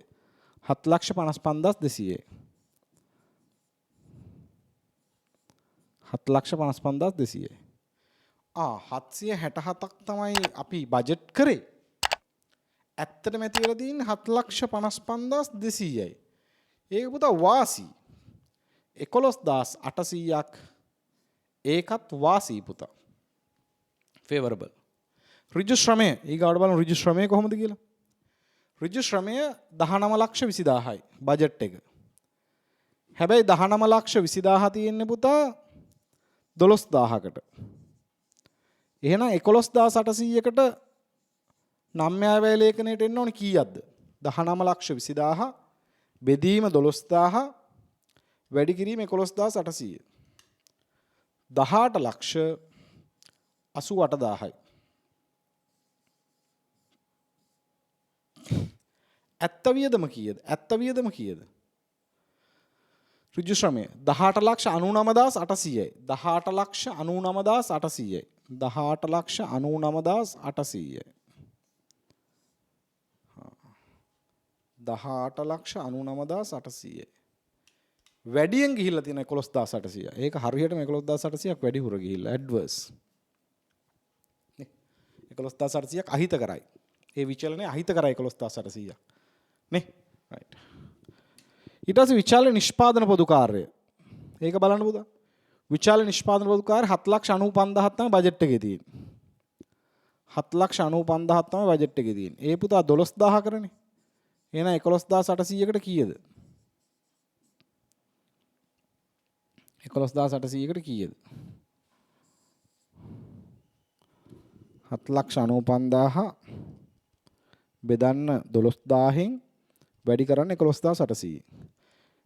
7,55,200යි. 7,55,200යි. 767ක් තමයි අපි බජට් කරේ. ඇත්තටම ඇතිවලා තියෙන්නේ 7,55,200යි. ඒක පුතා වාසි 11,800ක්. ඒකත් වාසි පුතා. ෆේවරබල්. ඍජු ශ්‍රමය ඊගාවට බලමු ඍජු ශ්‍රමය කොහොමද කියලා. ඍජු ශ්‍රමය 19,20,000යි බජට් එක. හැබැයි 19,20,000 තියෙන්නේ පුතා 12,000කට. එහෙනම් 11,800කට නම්‍යාය වැය ලේඛනයට එන්න ඕනේ කීයක්ද? 19,20,000 බෙදීම 12,000 වැඩි කිරීම 11,800. 18,88,000යි. ඇත්ත වියදම කීයද? ඇත්ත වියදම කීයද? ඍජු ශ්‍රමය 18,99,800යි. 18,99,800යි. 18,99,800යි. 18,99,800යි. වැඩියෙන් ගිහිල්ලා තියෙන 11,800. ඒක හරියටම 11,800ක් වැඩි හුර ගිහිල්ලා ඇඩ්වර්ස්. නේ 11,800ක් අහිත කරයි. ඒ විචලනය අහිත කරයි 11,800ක්. නේ රයිට්. ඊට පස්සේ විචල්්‍ය නිෂ්පාදන පොදුකාර්ය. ඒක බලන්න පුතා. විචල්්‍ය නිෂ්පාදන පොදුකාර්ය 7,95,000ක් තමයි බජට් එකේ තියෙන්නේ. 7,95,000ක් තමයි බජට් එකේ තියෙන්නේ. ඒ පුතා 12,000 කරනේ. එහෙනම් 11,800කට කීයද? 11,800කට කීයද? 7,95,000 බෙදන්න 12,000න් වැඩි කරන්න 11,800.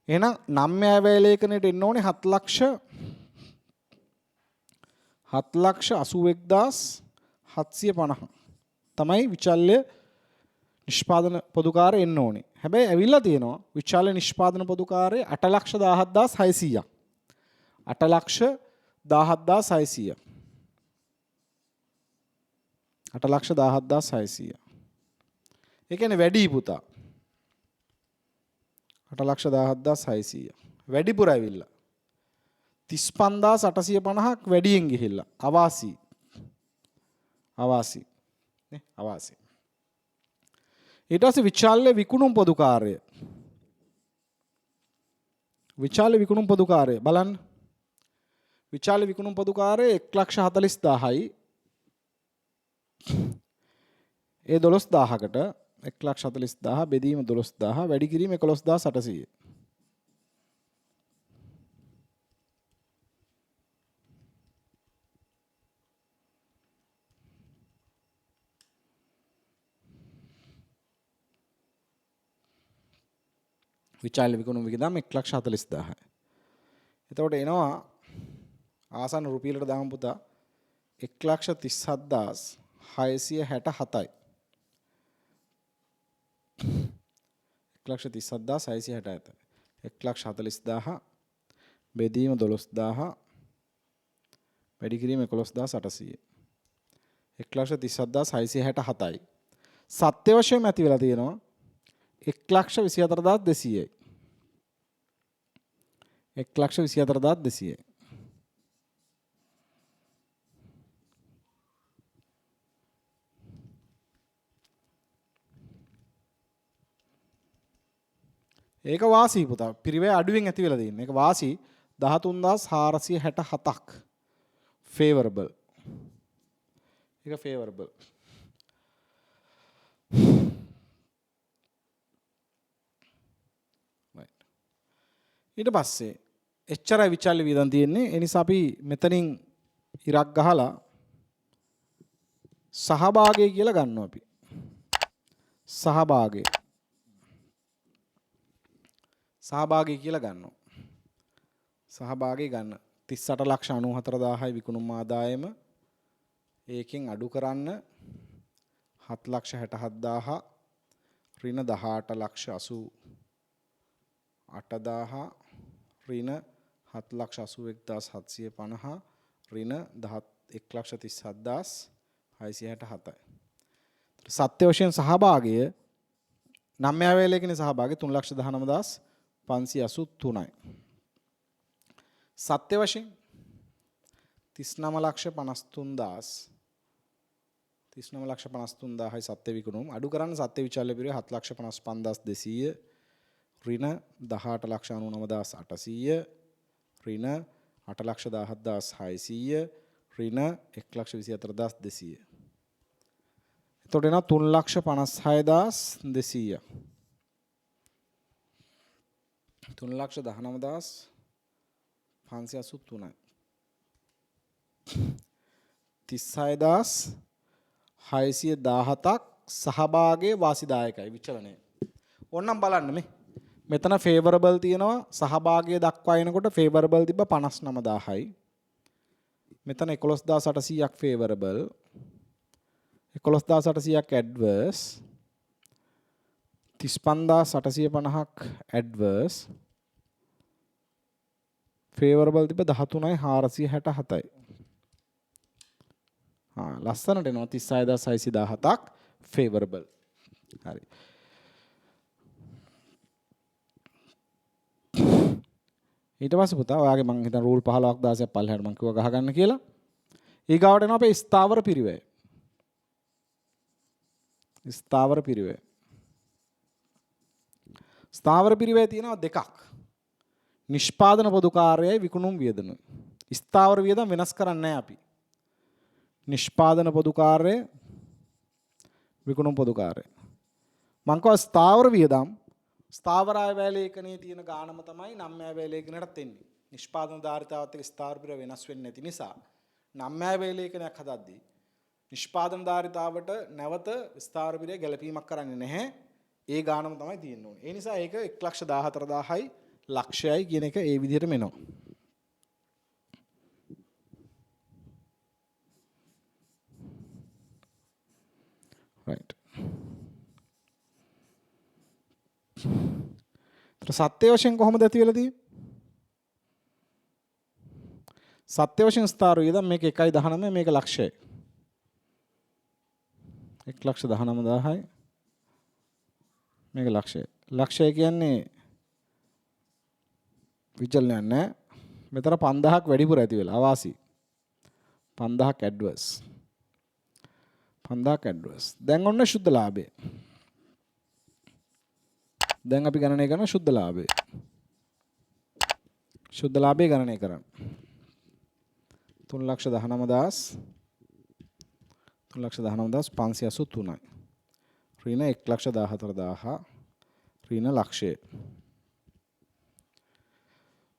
එහෙනම් නම්‍යාය වැය ලේඛනයට එන්න ඕනේ 7,81,750. තමයි විචල්්‍ය නිෂ්පාදන පොදුකාරය එන්න ඕනේ. හැබැයි ඇවිල්ලා තියෙනවා විචල්්‍ය නිෂ්පාදන පොදුකාරය 8,17,600ක්. 8,17,600. 8,17,600. ඒ කියන්නේ වැඩි පුතා. 8,17,600. වැඩිපුර ඇවිල්ලා. 35,850ක් වැඩියෙන් ගිහිල්ලා. අවාසි. අවාසි. නේ? අවාසි. ඊට පස්සේ විචල්්‍ය විකුණුම් පොදුකාරය. විචල්්‍ය විකුණුම් පොදුකාරය බලන්න. විචල්්‍ය විකුණුම් පොදුකාරය 1,40,000යි. ඒ 12,000කට 1,40,000 බෙදීම 12,000 වැඩි කිරීම 11,800. විචල්්‍ය විකුණුම් වියදම් 1,40,000. එතකොට එනවා ආසන්න රුපියලට දාමු පුතා 1,37,667යි. 1,37,667. 1,40,000 බෙදීම 12,000 වැඩි කිරීම 11,800. 1,37,667යි. සත්‍ය වශයෙන් ඇති වෙලා තියෙනවා 1,24,200යි. 1,24,200යි. ඒක වාසි පුතා. පිරිවැය අඩුවෙන් ඇති වෙලා තියෙන. ඒක වාසි 13,467ක්. favorable. ඒක favorable. right. ඊට පස්සේ එච්චරයි විචල්්‍ය වියදම් තියෙන්නේ. ඒ නිසා අපි මෙතනින් ඉරක් ගහලා සහභාගය කියලා ගන්නවා අපි. සහභාගය. සහභාගී කියලා ගන්නවා. සහභාගී ගන්න 38,94,000යි විකුණුම් ආදායම. ඒකෙන් අඩු කරන්න 7,67,000 ඍණ 18,88,000 ඍණ 7,81,750 ඍණ 1,37,667යි. සත්‍ය වශයෙන් සහභාගය 9 වේලේකනේ සහභාගී 3,19,583යි. සත්‍ය වශයෙන් 39,53,000යි සත්‍ය විකුණුම්. අඩු කරන්න සත්‍ය විචල්්‍ය පිරිවෙ 7,55,200 ඍණ 18,99,800 ඍණ 8,17,600 ඍණ 1,24,200. එතකොට එනවා 3,56,200. 3,19,583යි. 36,617ක් සහභාගයේ වාසිදායකයි විචලනය. ඕනනම් බලන්න මේ. මෙතන favorable තියෙනවා සහභාගය දක්වා එනකොට favorable තිබ්බ 59,000යි. මෙතන 11,800ක් favorable. 11,800ක් adverse. 35,850ක් adverse. favorable තිබ්බ 13,467යි. ලස්සනට එනවා 36,617ක් favorable. හරි. ඊට පස්සේ පුතා ඔයාගේ මං හිතන රූල් 15ක් 16ක් පල්ලෙහාට මං කිව්වා ගහගන්න කියලා. ඊගාවට එනවා අපේ ස්ථාවර පිරිවැය. ස්ථාවර පිරිවැය. ස්ථාවර පිරිවැය තියෙනවා දෙකක්. නිෂ්පාදන පොදු කාර්යයයි විකුණුම් වියදම. ස්ථාවර වියදම් වෙනස් කරන්නේ නැහැ අපි. නිෂ්පාදන පොදු කාර්යය විකුණුම් පොදු කාර්යය. මං කව ස්ථාවර වියදම් ස්ථාවර ආය වැය ලේඛනයේ තියෙන ගාණම තමයි නම් ආය වැය ලේඛනයටත් එන්නේ. නිෂ්පාදන ධාරිතාවත් එක්ක ස්ථාවර පිරිවැය වෙනස් වෙන්නේ නැති නිසා නම් ආය වැය ලේඛනයක් හදද්දී නිෂ්පාදන ධාරිතාවට නැවත ස්ථාවර පිරිවැය ගැලපීමක් කරන්නේ නැහැ. ඒ ගාණම තමයි තියෙන්න ඕනේ. ඒ නිසා ඒක 1,14,000යි ලක්ෂයයි කියන එක ඒ විදිහටම එනවා. right. සත්‍ය වශයෙන් කොහොමද ඇති වෙලා තියෙන්නේ? සත්‍ය වශයෙන් ස්ථාරු වියදම් මේක 1.19 මේක ලක්ෂය. 1,19,000යි මේක ලක්ෂය. ලක්ෂය කියන්නේ විචලනයක් නැහැ. මෙතන 5000ක් වැඩිපුර ඇති වෙලා අවාසි. 5000ක් ඇඩ්වර්ස්. 5000ක් ඇඩ්වර්ස්. දැන් ඔන්න සුද්ධ ලාභය. දැන් අපි ගණනය කරන සුද්ධ ලාභය. සුද්ධ ලාභය ගණනය කරන්න. 3,19,583යි. ඍණ 1,14,000 ඍණ ලක්ෂය.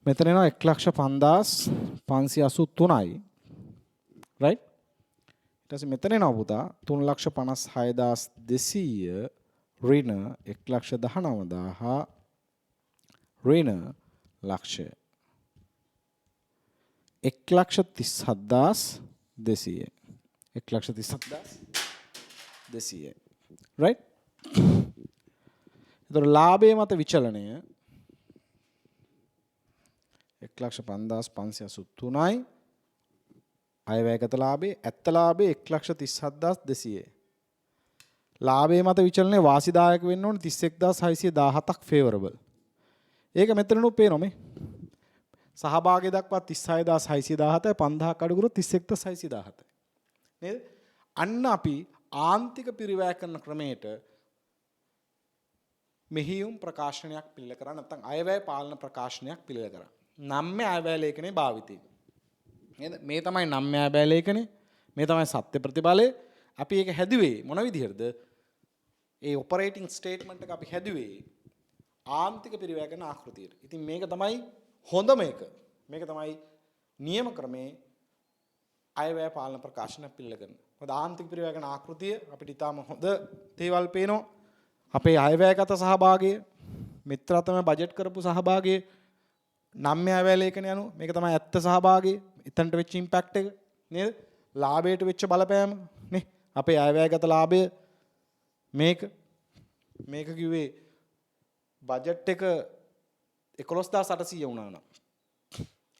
මෙතන එනවා 1,05,583යි. right? ඊට පස්සේ මෙතන එනවා පුතා 3,56,200 ඍණ 1,19,000 ඍණ ලක්ෂය. 1,37,200. 1,37,200. right? ඒතර ලාභයේ මත විචලනය 1,05,583යි. අයවැයගත ලාභයේ ඇත්ත ලාභයේ 1,37,200. ලාභයේ මත විචලනයේ වාසිදායක වෙන්න ඕනේ 31,617ක් favorable. ඒක මෙතනනු පේනවා මේ. සහභාගී දක්වා 36,617යි 5000ක් අඩු කරොත් 31,617යි. නේද? අන්න අපි ආන්තික පිරිවැය කරන ක්‍රමයට මෙහියුම් ප්‍රකාශනයක් පිළිල කරා නැත්නම් අයවැය පාලන ප්‍රකාශනයක් පිළිල කරා. නම්ම්‍ය අයවැය ලේඛනයේ භාවිතය. නේද? මේ තමයි නම්ම්‍ය අයවැය ලේඛනය. මේ තමයි සත්‍ය ප්‍රතිඵලය. අපි ඒක හැදුවේ මොන විදිහටද? ඒ ඔපරේටිං ස්ටේට්මන්ට් එක අපි හැදුවේ ආන්තික පිරිවැය කරන ආකෘතියට. ඉතින් මේක තමයි හොඳම එක. මේක තමයි නියම ක්‍රමේ අයවැය පාලන ප්‍රකාශන පිළිල කරන. මොකද ආන්තික පිරිවැය කරන ආකෘතිය අපිට ඉතාම හොඳ දේවල් පේනවා. අපේ අයවැයගත සහභාගය, මිත්‍රාතම බජට් කරපු සහභාගය, නම්ම්‍ය අයවැය ලේඛනය අනුව මේක තමයි ඇත්ත සහභාගය, එතනට වෙච්ච ඉම්පැක්ට් එක නේද? ලාභයට වෙච්ච බලපෑම නේ. අපේ අයවැයගත ලාභය මේක කිව්වේ බජට් එක 11,800 වුණා නම්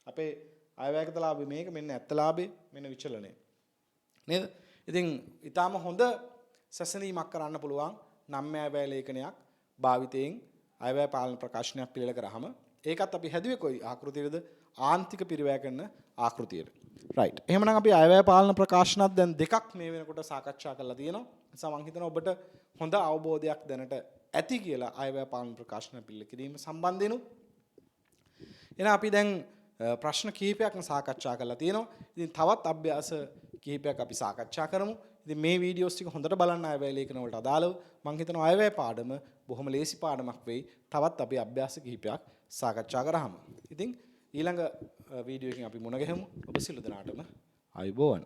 අපේ අයවැයගත ලාභය මේක මෙන්න ඇත්ත ලාභය මෙන්න විචලනය නේද? ඉතින් ඊටාම හොඳ සැසඳීමක් කරන්න පුළුවන් නම්ම්‍ය අයවැය ලේඛනයක් භාවිතයෙන් අයවැය පාලන ප්‍රකාශනයක් පිළිල කරාම ඒකත් අපි හැදුවේ කොයි ආකෘතියේද? ආන්තික පිරිවැය කරන ආකෘතියට. right. එහෙමනම් අපි අයවැය පාලන ප්‍රකාශනත් දැන් දෙකක් මේ වෙනකොට සාකච්ඡා කරලා තියෙනවා. නිසා මම හිතනවා ඔබට හොඳ අවබෝධයක් දැනට ඇති කියලා අයවැය පාලන ප්‍රකාශන පිළිල කිරීම සම්බන්ධයෙන්. එහෙනම් අපි දැන් ප්‍රශ්න කිහිපයක්ම සාකච්ඡා කරලා තියෙනවා. ඉතින් තවත් අභ්‍යාස කිහිපයක් අපි සාකච්ඡා කරමු. ඉතින් මේ වීඩියෝස් ටික හොඳට බලන්න අයවැය ලේඛන වලට අදාළව මම හිතනවා අයවැය පාඩම බොහොම ලේසි පාඩමක් වෙයි. තවත් අපි අභ්‍යාස කිහිපයක් සාකච්ඡා කරාම. ඉතින් ඊළඟ වීඩියෝ එකකින් අපි මුණ ගැහෙමු. ඔබ සියලු දෙනාටම ආයුබෝවන්.